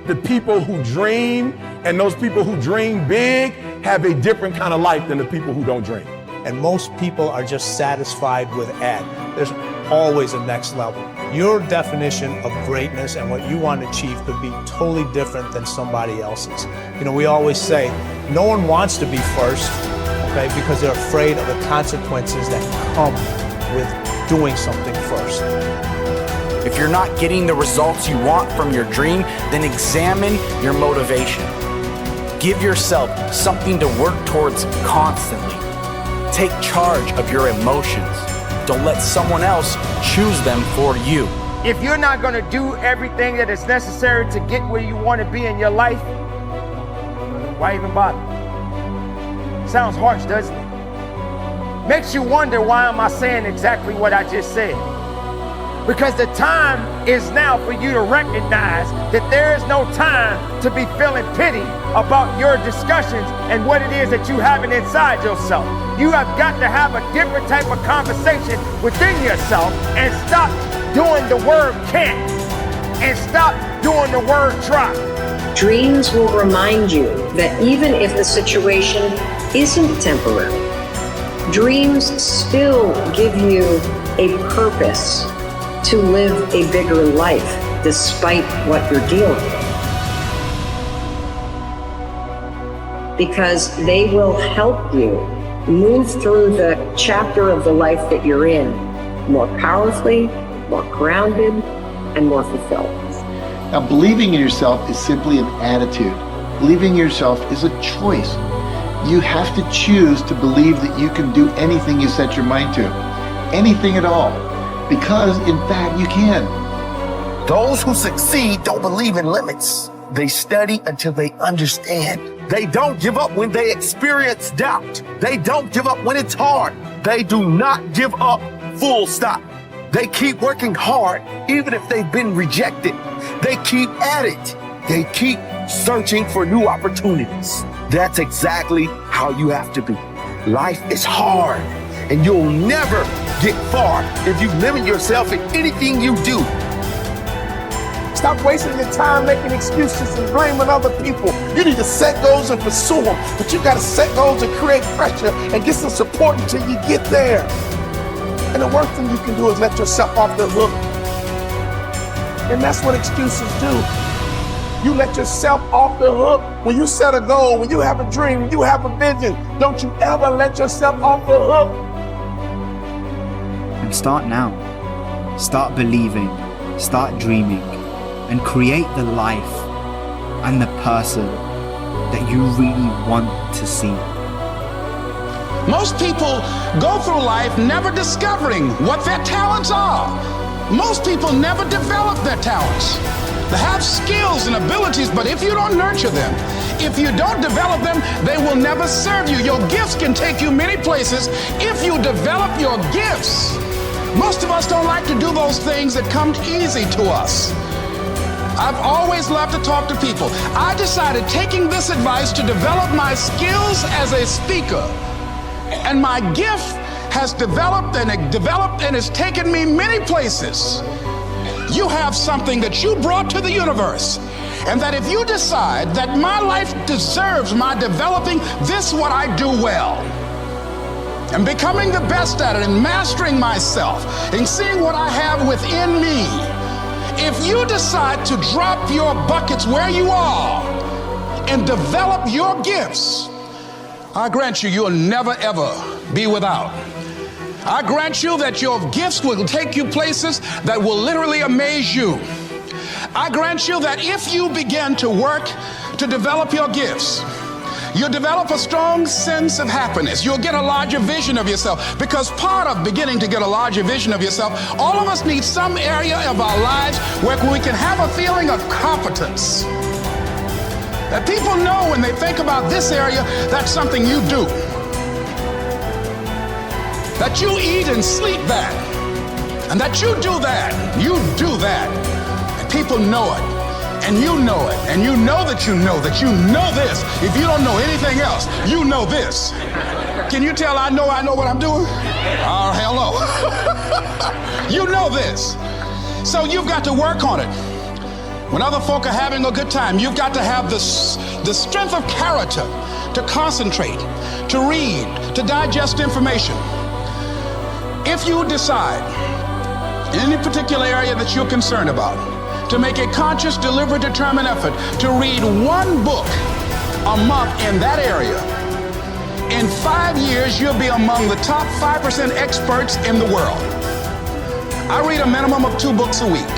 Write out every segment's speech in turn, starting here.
the people who dream and those people who dream big have a different kind of life than the people who don't dream. And most people are just satisfied with at. There's always a next level. Your definition of greatness and what you want to achieve could be totally different than somebody else's. You know, we always say, no one wants to be first, okay, because they're afraid of the consequences that come with doing something first. If you're not getting the results you want from your dream, then examine your motivation. Give yourself something to work towards constantly. Take charge of your emotions. Don't let someone else choose them for you. If you're not going to do everything that is necessary to get where you want to be in your life, why even bother? Sounds harsh, doesn't it? Makes you wonder, why am I saying exactly what I just said? Because the time is now for you to recognize that there is no time to be feeling pity about your discussions and what it is that you having inside yourself. You have got to have a different type of conversation within yourself and stop doing the word can't and stop doing the word try. Dreams will remind you that even if the situation isn't temporary, dreams still give you a purpose to live a bigger life despite what you're dealing with. Because they will help you move through the chapter of the life that you're in more powerfully, more grounded, and more fulfilled. Now, believing in yourself is simply an attitude. Believing in yourself is a choice. You have to choose to believe that you can do anything you set your mind to. Anything at all. Because, in fact, you can. Those who succeed don't believe in limits. They study until they understand. They don't give up when they experience doubt. They don't give up when it's hard. They do not give up, full stop. They keep working hard, even if they've been rejected. They keep at it. They keep searching for new opportunities. That's exactly how you have to be. Life is hard, and you'll never get far if you limit yourself in anything you do. Stop wasting your time making excuses and blaming other people. You need to set goals and pursue them, but you got to set goals and create pressure and get some support until you get there. And the worst thing you can do is let yourself off the hook. And that's what excuses do. You let yourself off the hook. When you set a goal, when you have a dream, when you have a vision, don't you ever let yourself off the hook. And start now. Start believing, start dreaming, and create the life and the person that you really want to see. Most people go through life never discovering what their talents are. Most people never develop their talents. They have skills and abilities, but if you don't nurture them, if you don't develop them, they will never serve you. Your gifts can take you many places if you develop your gifts. Most of us don't like to do those things that come easy to us. I've always loved to talk to people. I decided, taking this advice, to develop my skills as a speaker. And my gift has developed and it's taken me many places. You have something that you brought to the universe. And that if you decide that my life deserves my developing this, what I do well, and becoming the best at it, and mastering myself, and seeing what I have within me, if you decide to drop your buckets where you are and develop your gifts, I grant you, you'll never ever be without. I grant you that your gifts will take you places that will literally amaze you. I grant you that if you begin to work to develop your gifts, you'll develop a strong sense of happiness. You'll get a larger vision of yourself, because part of beginning to get a larger vision of yourself, all of us need some area of our lives where we can have a feeling of competence. That people know when they think about this area, that's something you do. That you eat and sleep that. And that you do that. You do that. And people know it. And you know it. And you know that you know that you know this. If you don't know anything else, you know this. Can you tell I know what I'm doing? Oh, hell no. You know this. So you've got to work on it. When other folk are having a good time, you've got to have the strength of character to concentrate, to read, to digest information. If you decide in any particular area that you're concerned about, to make a conscious, deliberate, determined effort to read one book a month in that area, in 5 years, you'll be among the top 5% experts in the world. I read a minimum of 2 books a week.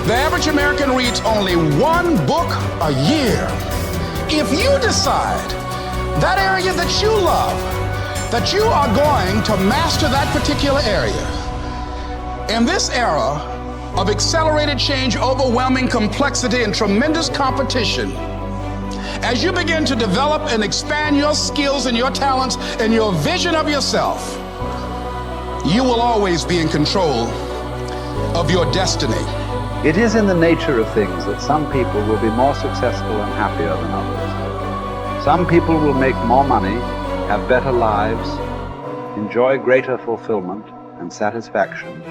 The average American reads only 1 book a year. If you decide that area that you love, that you are going to master that particular area, in this era of accelerated change, overwhelming complexity, and tremendous competition, as you begin to develop and expand your skills and your talents and your vision of yourself, you will always be in control of your destiny. It is in the nature of things that some people will be more successful and happier than others. Some people will make more money, have better lives, enjoy greater fulfillment and satisfaction,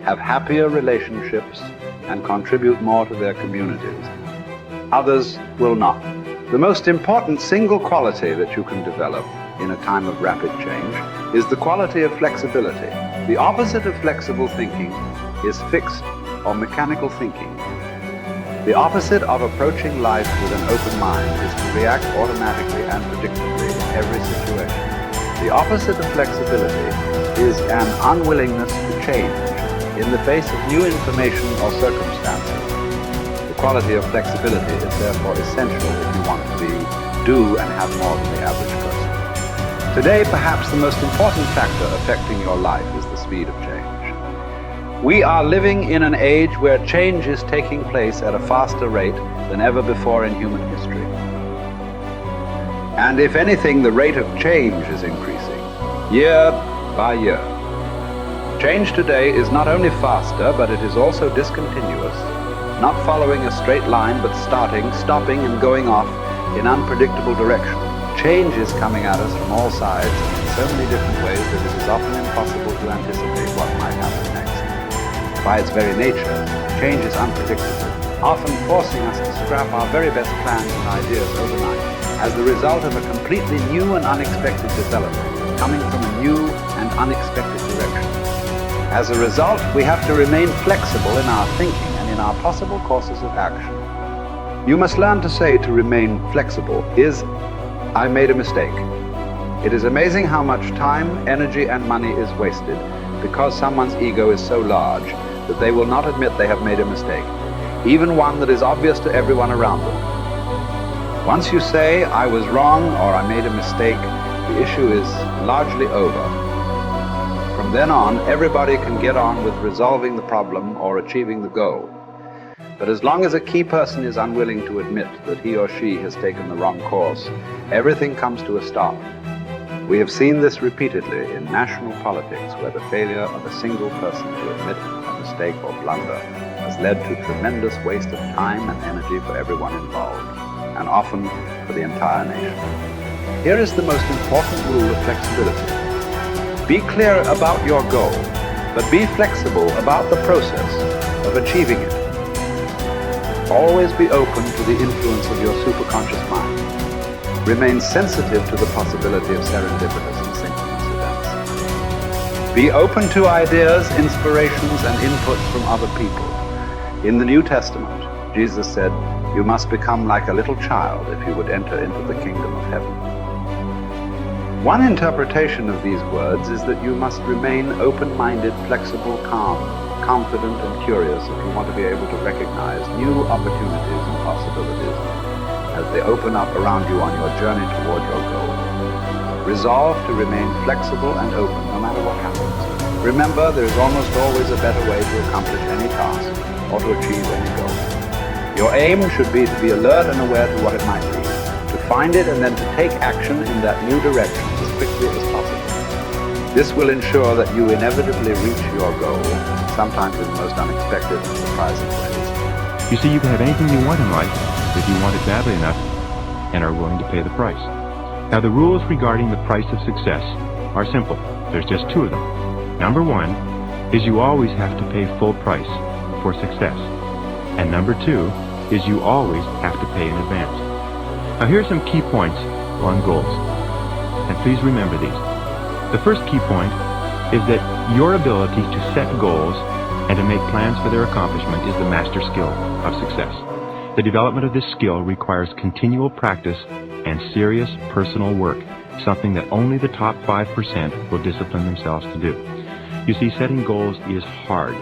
have happier relationships, and contribute more to their communities. Others will not. The most important single quality that you can develop in a time of rapid change is the quality of flexibility. The opposite of flexible thinking is fixed or mechanical thinking. The opposite of approaching life with an open mind is to react automatically and predictably in every situation. The opposite of flexibility is an unwillingness to change in the face of new information or circumstances. The quality of flexibility is therefore essential if you want to do and have more than the average person. Today, perhaps the most important factor affecting your life is the speed of change. We are living in an age where change is taking place at a faster rate than ever before in human history. And if anything, the rate of change is increasing, year by year. Change today is not only faster, but it is also discontinuous, not following a straight line, but starting, stopping, and going off in unpredictable directions. Change is coming at us from all sides in so many different ways that it is often impossible to anticipate what might happen next. By its very nature, change is unpredictable, often forcing us to scrap our very best plans and ideas overnight as the result of a completely new and unexpected development coming from a new and unexpected direction. As a result, we have to remain flexible in our thinking and in our possible courses of action. You must learn to say to remain flexible is, I made a mistake. It is amazing how much time, energy, and money is wasted because someone's ego is so large that they will not admit they have made a mistake, even one that is obvious to everyone around them. Once you say, I was wrong or I made a mistake, the issue is largely over. From then on, everybody can get on with resolving the problem or achieving the goal. But as long as a key person is unwilling to admit that he or she has taken the wrong course, everything comes to a stop. We have seen this repeatedly in national politics, where the failure of a single person to admit a mistake or blunder has led to tremendous waste of time and energy for everyone involved, and often for the entire nation. Here is the most important rule of flexibility. Be clear about your goal, but be flexible about the process of achieving it. Always be open to the influence of your superconscious mind. Remain sensitive to the possibility of serendipitous and synchronous events. Be open to ideas, inspirations, and inputs from other people. In the New Testament, Jesus said, "You must become like a little child if you would enter into the kingdom of heaven." One interpretation of these words is that you must remain open-minded, flexible, calm, confident, and curious if you want to be able to recognize new opportunities and possibilities as they open up around you on your journey toward your goal. Resolve to remain flexible and open no matter what happens. Remember, there is almost always a better way to accomplish any task or to achieve any goal. Your aim should be to be alert and aware to what it might be, to find it and then to take action in that new direction as quickly as possible. This will ensure that you inevitably reach your goal, sometimes in the most unexpected and surprising ways. You see, you can have anything you want in life if you want it badly enough and are willing to pay the price. Now, the rules regarding the price of success are simple. There's just 2 of them. Number 1 is you always have to pay full price for success. And number 2 is you always have to pay in advance. Now here are some key points on goals, and please remember these. The first key point is that your ability to set goals and to make plans for their accomplishment is the master skill of success. The development of this skill requires continual practice and serious personal work, something that only the top 5% will discipline themselves to do. You see, setting goals is hard.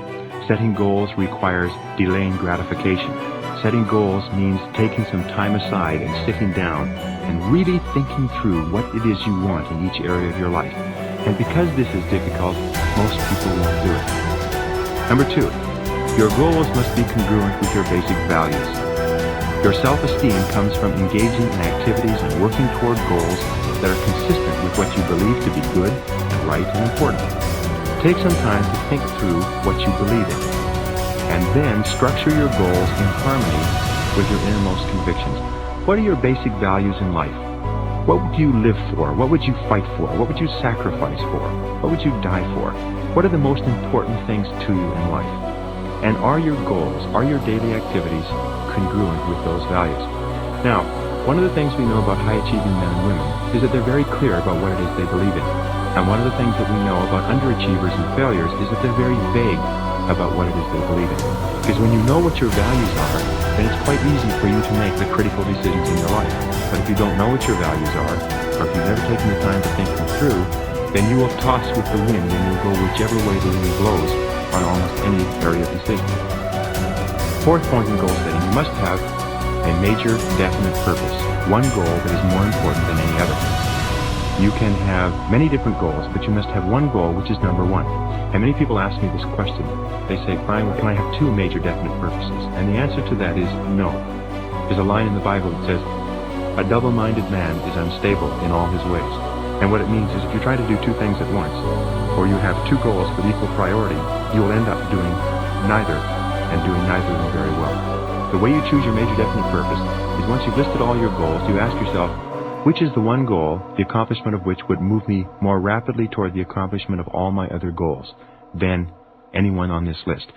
Setting goals requires delaying gratification. Setting goals means taking some time aside and sitting down and really thinking through what it is you want in each area of your life. And because this is difficult, most people won't do it. Number 2, your goals must be congruent with your basic values. Your self-esteem comes from engaging in activities and working toward goals that are consistent with what you believe to be good and right and important. Take some time to think through what you believe in, and then structure your goals in harmony with your innermost convictions. What are your basic values in life? What would you live for? What would you fight for? What would you sacrifice for? What would you die for? What are the most important things to you in life? And are your goals, are your daily activities congruent with those values? Now, one of the things we know about high-achieving men and women is that they're very clear about what it is they believe in. And one of the things that we know about underachievers and failures is that they're very vague about what it is they believe in. Because when you know what your values are, then it's quite easy for you to make the critical decisions in your life. But if you don't know what your values are, or if you've never taken the time to think them through, then you will toss with the wind and you'll go whichever way the wind blows on almost any area of decision. Fourth point in goal setting, you must have a major, definite purpose. One goal that is more important than any other. You can have many different goals, but you must have one goal which is number one. And many people ask me this question. They say, Brian, can I have two major definite purposes? And the answer to that is no. There's a line in the Bible that says, a double-minded man is unstable in all his ways. And what it means is if you try to do two things at once, or you have two goals with equal priority, you will end up doing neither, and doing neither of them very well. The way you choose your major definite purpose is once you've listed all your goals, you ask yourself, which is the one goal, the accomplishment of which would move me more rapidly toward the accomplishment of all my other goals than anyone on this list?